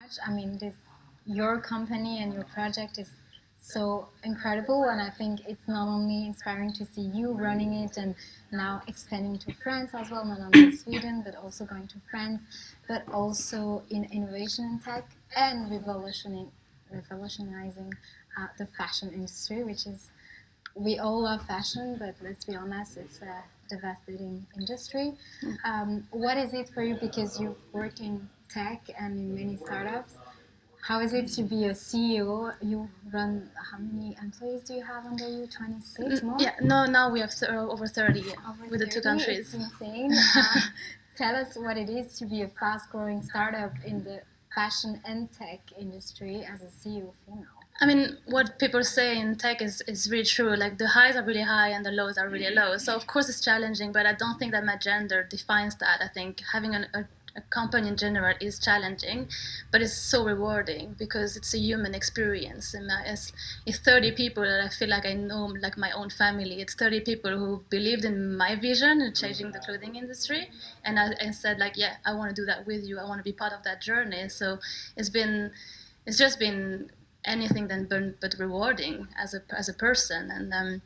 much. I mean, your company and your project is so incredible, and I think it's not only inspiring to see you running it and now expanding to France as well, not only Sweden, but also going to France, but also in innovation and tech and revolutionizing the fashion industry, which is, we all love fashion, but let's be honest, it's a devastating industry. What is it for you? Because you work in tech and in many startups. How is it to be a CEO? You run, how many employees do you have under you? 26 more? Yeah, no, now we have over 30 Over with the 2 30? countries. It's insane. Tell us what it is to be a fast-growing startup in the fashion and tech industry as a CEO female. I mean, what people say in tech is really true. Like, the highs are really high and the lows are really low. So, of course, it's challenging, but I don't think that my gender defines that. I think having a company in general is challenging, but it's so rewarding because it's a human experience. And it's 30 people that I feel like I know, like my own family. It's 30 people who believed in my vision and changing the clothing industry. And I said, like, yeah, I want to do that with you. I want to be part of that journey. So it's just been anything than but rewarding as a person. And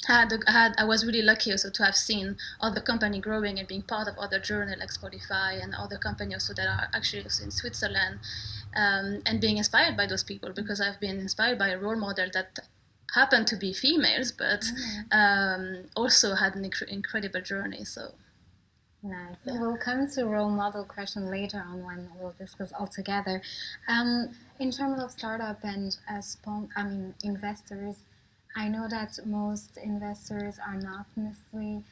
I was really lucky also to have seen other company growing and being part of other journey like Spotify and other companies also that are actually also in Switzerland, and being inspired by those people, because I've been inspired by a role model that happened to be females, but also had an incredible journey. So nice. Yeah. We'll come to role model question later on when we'll discuss all together. In terms of startup and investors, I know that most investors are not necessarily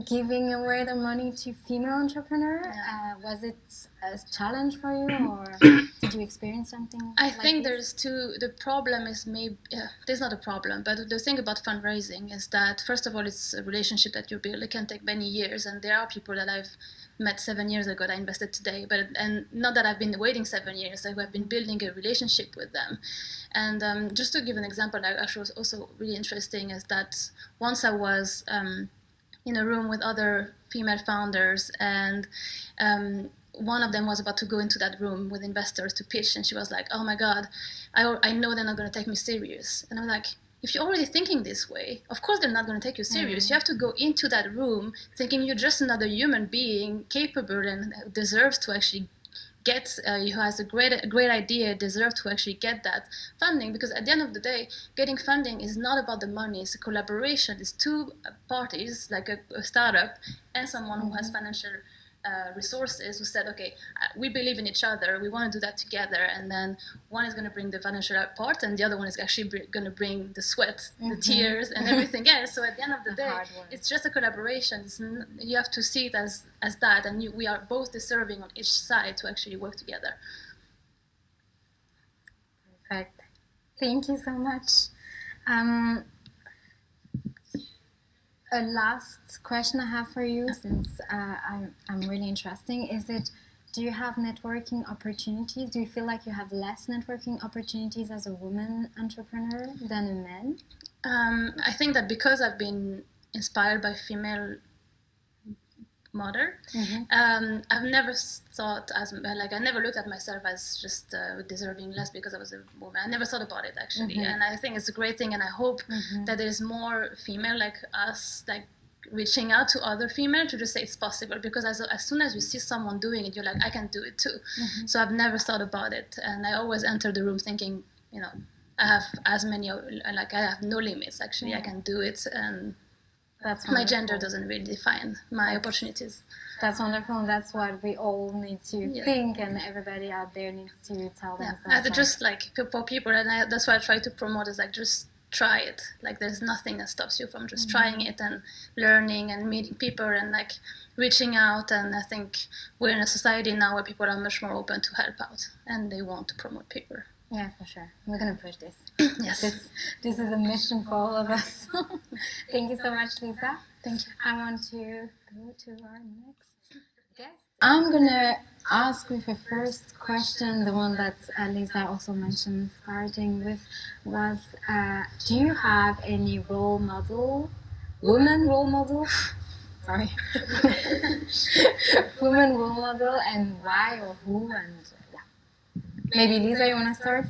giving away the money to female entrepreneur. Yeah. Was it a challenge for you, or did you experience something? I think there's two. The problem is maybe there's not a problem, but the thing about fundraising is that, first of all, it's a relationship that you build. It can take many years, and there are people that I've met 7 years ago that I invested today, and not that I've been waiting 7 years. I've been building a relationship with them. And just to give an example, that actually was also really interesting, is that once I was in a room with other female founders, and one of them was about to go into that room with investors to pitch, and she was like, oh my god, I know they're not going to take me serious. And I'm like, if you're already thinking this way, of course they're not going to take you serious. You have to go into that room thinking you're just another human being capable and deserves to actually get, who has a great idea, deserve to actually get that funding. Because at the end of the day, getting funding is not about the money. It's a collaboration. It's two parties, like a startup and someone who has financial resources, who said, okay, we believe in each other, we want to do that together, and then one is going to bring the financial part and the other one is actually going to bring the sweat, the tears, and everything else. So at the end of the day, it's just a collaboration. You have to see it as that, and we are both deserving on each side to actually work together. Perfect. Thank you so much. A last question I have for you, since I'm really interesting, is it, do you have networking opportunities? Do you feel like you have less networking opportunities as a woman entrepreneur than a man? I think that because I've been inspired by female mother, I've never thought I never looked at myself as just deserving less because I was a woman. I never thought about it, actually. And I think it's a great thing, and I hope that there's more female like us, like reaching out to other female to just say it's possible, because as soon as you see someone doing it, you're like, I can do it too. So I've never thought about it, and I always enter the room thinking, I have as many, like I have no limits, actually. I can do it, and that's my gender doesn't really define my opportunities. That's wonderful, and that's what we all need to think, and everybody out there needs to tell themselves. Just like for people, and that's why I try to promote, is like, just try it. Like, there's nothing that stops you from just trying it and learning and meeting people and like reaching out. And I think we're in a society now where people are much more open to help out and they want to promote people. Yeah, for sure. We're going to push this. Yes. This is a mission for all of us. Thank you so much, Lisa. Thank you. I want to go to our next guest. I'm going to ask with the first question, the one that Lisa also mentioned starting with, was, do you have any woman role model sorry, woman role model, and why or who, and yeah. Maybe Lisa, you want to start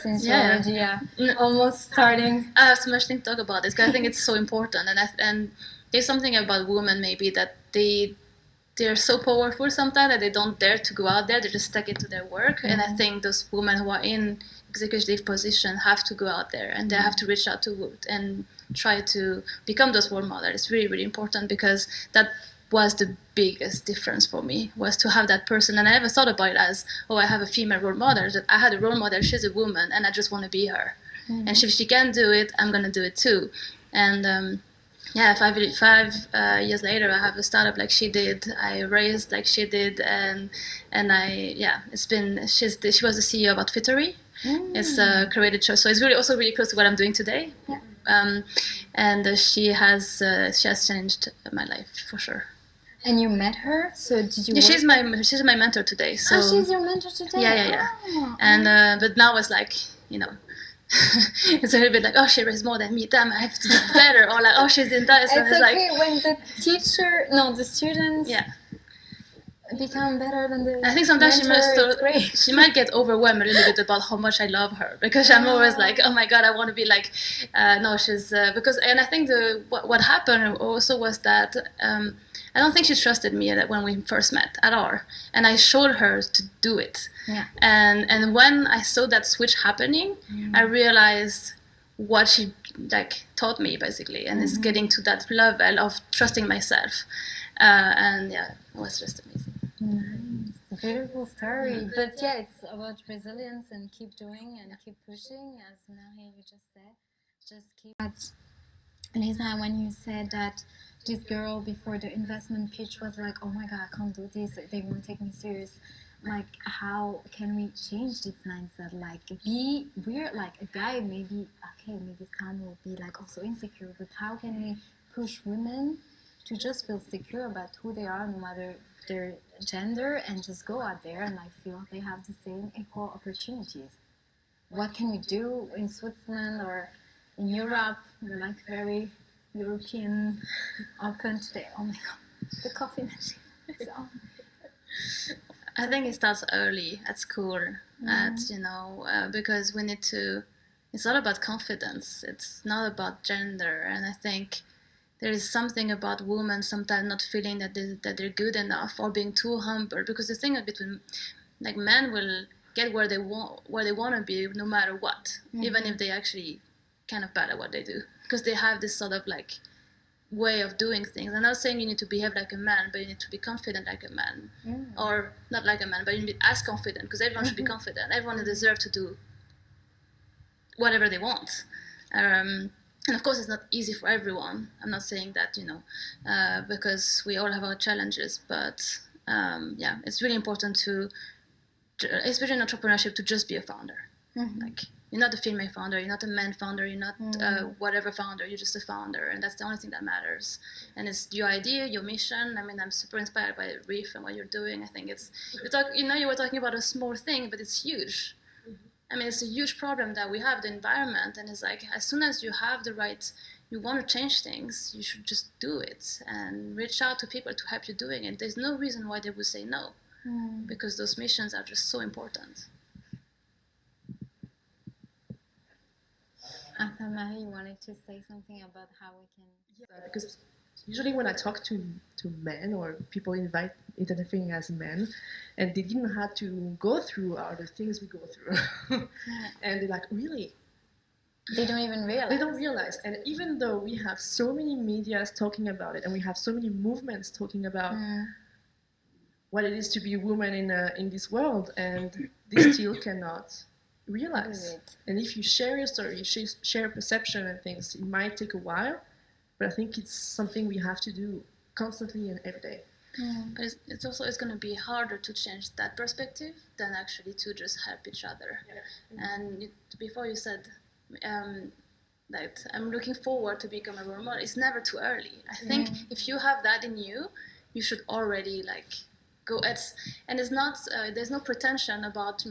since you're Yeah. already Mm. almost starting. I have so much thing to talk about this because I think it's so important, and there's something about women maybe that they're so powerful sometimes that they don't dare to go out there. They just stuck into their work, and I think those women who are in executive position have to go out there and they have to reach out to and try to become those role models. It's really, really important because that was the biggest difference for me, was to have that person. And I never thought about it as, oh, I have a female role model. That I had a role model, she's a woman, and I just want to be her. And if she can do it, I'm going to do it too. And yeah, 5 years later, I have a startup like she did. I raised like she did, and she was the CEO of Outfittery. It's a creative show, so it's really also really close to what I'm doing today. Yeah. And she has changed my life for sure. And you met her, so did you? Yeah, she's my mentor today. So she's your mentor today. Yeah. Oh. And but now it's like, it's a little bit like, oh, she raised more than me, damn, I have to do better, or like, oh, she's in that. So It's okay when the students become better than the I think sometimes mentor, she might get overwhelmed a little bit about how much I love her, because I'm always like, oh my god, I want to be like, no, she's because, and I think what happened also was that I don't think she trusted me when we first met at all, and I showed her to do it. Yeah. And when I saw that switch happening, I realized what she taught me basically, and it's getting to that level of trusting myself, and yeah, it was just amazing. It's a beautiful story, but yeah, it's about resilience and keep doing and keep pushing, as Marie you just said. Just keep. But Lisa, when you said that this girl before the investment pitch was like, "Oh my God, I can't do this. They won't take me serious." Like, how can we change this mindset? Like, we're like a guy. Maybe Sam will be like also insecure, but how can we push women to just feel secure about who they are, no matter their gender, and just go out there and like feel they have the same equal opportunities? What can we do in Switzerland or in Europe? We're like very European open today. Oh my god, the coffee machine is on. I think it starts early at school, because we need to. It's all about confidence. It's not about gender, and I think there is something about women sometimes not feeling that they're good enough, or being too humble. Because the thing between, like, men will get where they want to be no matter what, even if they actually kind of bad at what they do, because they have this sort of like way of doing things. I'm not saying you need to behave like a man, but you need to be confident like a man, or not like a man, but you need to be as confident, because everyone should be confident. Everyone deserves to do whatever they want. And of course, it's not easy for everyone. I'm not saying that, because we all have our challenges, but it's really important to, especially in entrepreneurship, to just be a founder. Like, you're not a female founder, you're not a man founder, you're not whatever founder, you're just a founder, and that's the only thing that matters. And it's your idea, your mission. I mean, I'm super inspired by Reef and what you're doing. I think you were talking about a small thing, but it's huge. I mean, it's a huge problem that we have, the environment, and it's like, as soon as you have the right, you want to change things, you should just do it and reach out to people to help you doing it. There's no reason why they would say no, because those missions are just so important. Marie, you wanted to say something about how we can... Because usually when I talk to men, or people identifying as men, and they didn't have to go through all the things we go through, and they're like, really? They don't even realize. They don't realize. And even though we have so many medias talking about it, and we have so many movements talking about what it is to be a woman in this world, and they still cannot realize. And if you share your story, share perception and things, it might take a while, but I think it's something we have to do constantly and every day. But it's going to be harder to change that perspective than actually to just help each other. And before you said that I'm looking forward to become a role model, it's never too early. I think if you have that in you, you should already go. And it's not. There's no pretension about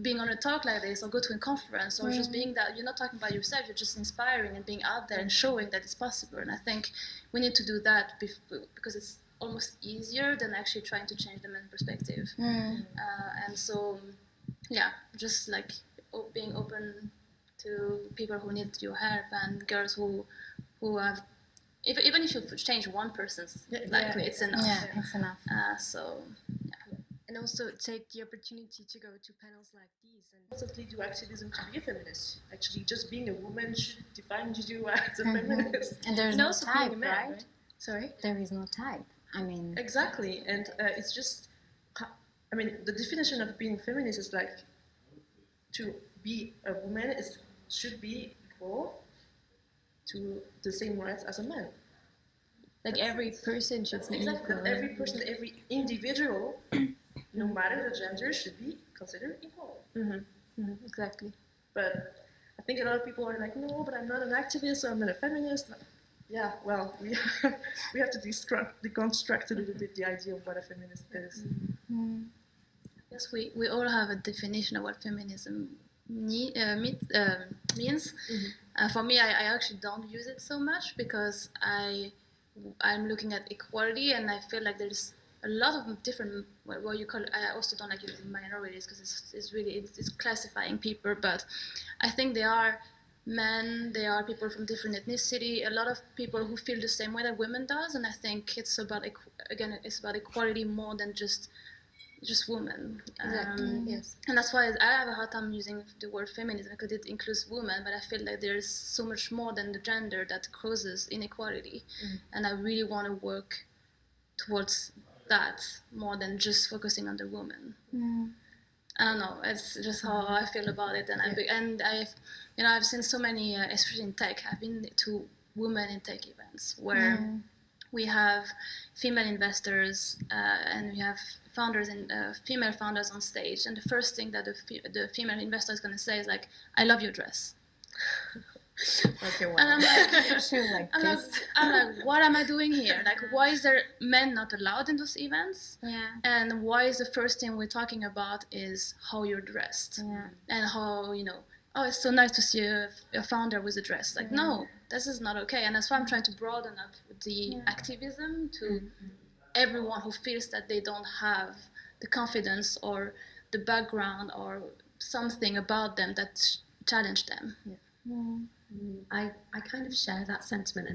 being on a talk like this or go to a conference or just being that. You're not talking about yourself. You're just inspiring and being out there and showing that it's possible. And I think we need to do that because it's almost easier than actually trying to change the men's perspective. And so, yeah, just like being open to people who need your help and girls who have, even if you change one person's life, it's enough. Yeah, it's enough. So, yeah. And also take the opportunity to go to panels like these. And Constantly do activism to be a feminist. Actually, just being a woman should define you as a feminist. And there's and no also type, being a man, right? right? Sorry? There is no type. I mean, Exactly, and it's just, I mean, the definition of being feminist is like to be a woman should be equal to the same rights as a man. Like every person should be Exactly, equal. that every person, every individual, no matter the gender, should be considered equal. Exactly. But I think a lot of people are like, no, but I'm not an activist, so I'm not a feminist. Yeah, well, we have to deconstruct a little bit the idea of what a feminist is. Yes, we all have a definition of what feminism means. For me, I actually don't use it so much because I'm looking at equality, and I feel like there's a lot of different what you call. I also don't like using minorities because it's classifying people, but I think there are men, there are people from different ethnicity, a lot of people who feel the same way that women does, and I think it's about it's about equality more than just women. Exactly. Yes. And that's why I have a hard time using the word feminism because it includes women, but I feel like there's so much more than the gender that causes inequality, and I really want to work towards that more than just focusing on the woman. I don't know. It's just how I feel about it, and I've seen so many, especially in tech. I've been to women in tech events where we have female investors and we have founders and female founders on stage, and the first thing that the female investor is going to say is like, "I love your dress." Okay, wow. And I'm like, she's like this. I'm like, what am I doing here? Like, why is there men not allowed in those events? Yeah. And why is the first thing we're talking about is how you're dressed Yeah. and how oh, it's so nice to see a founder with a dress. Like, no, this is not okay. And that's why I'm trying to broaden up the activism to everyone who feels that they don't have the confidence or the background or something about them that challenge them. I kind of share that sentiment.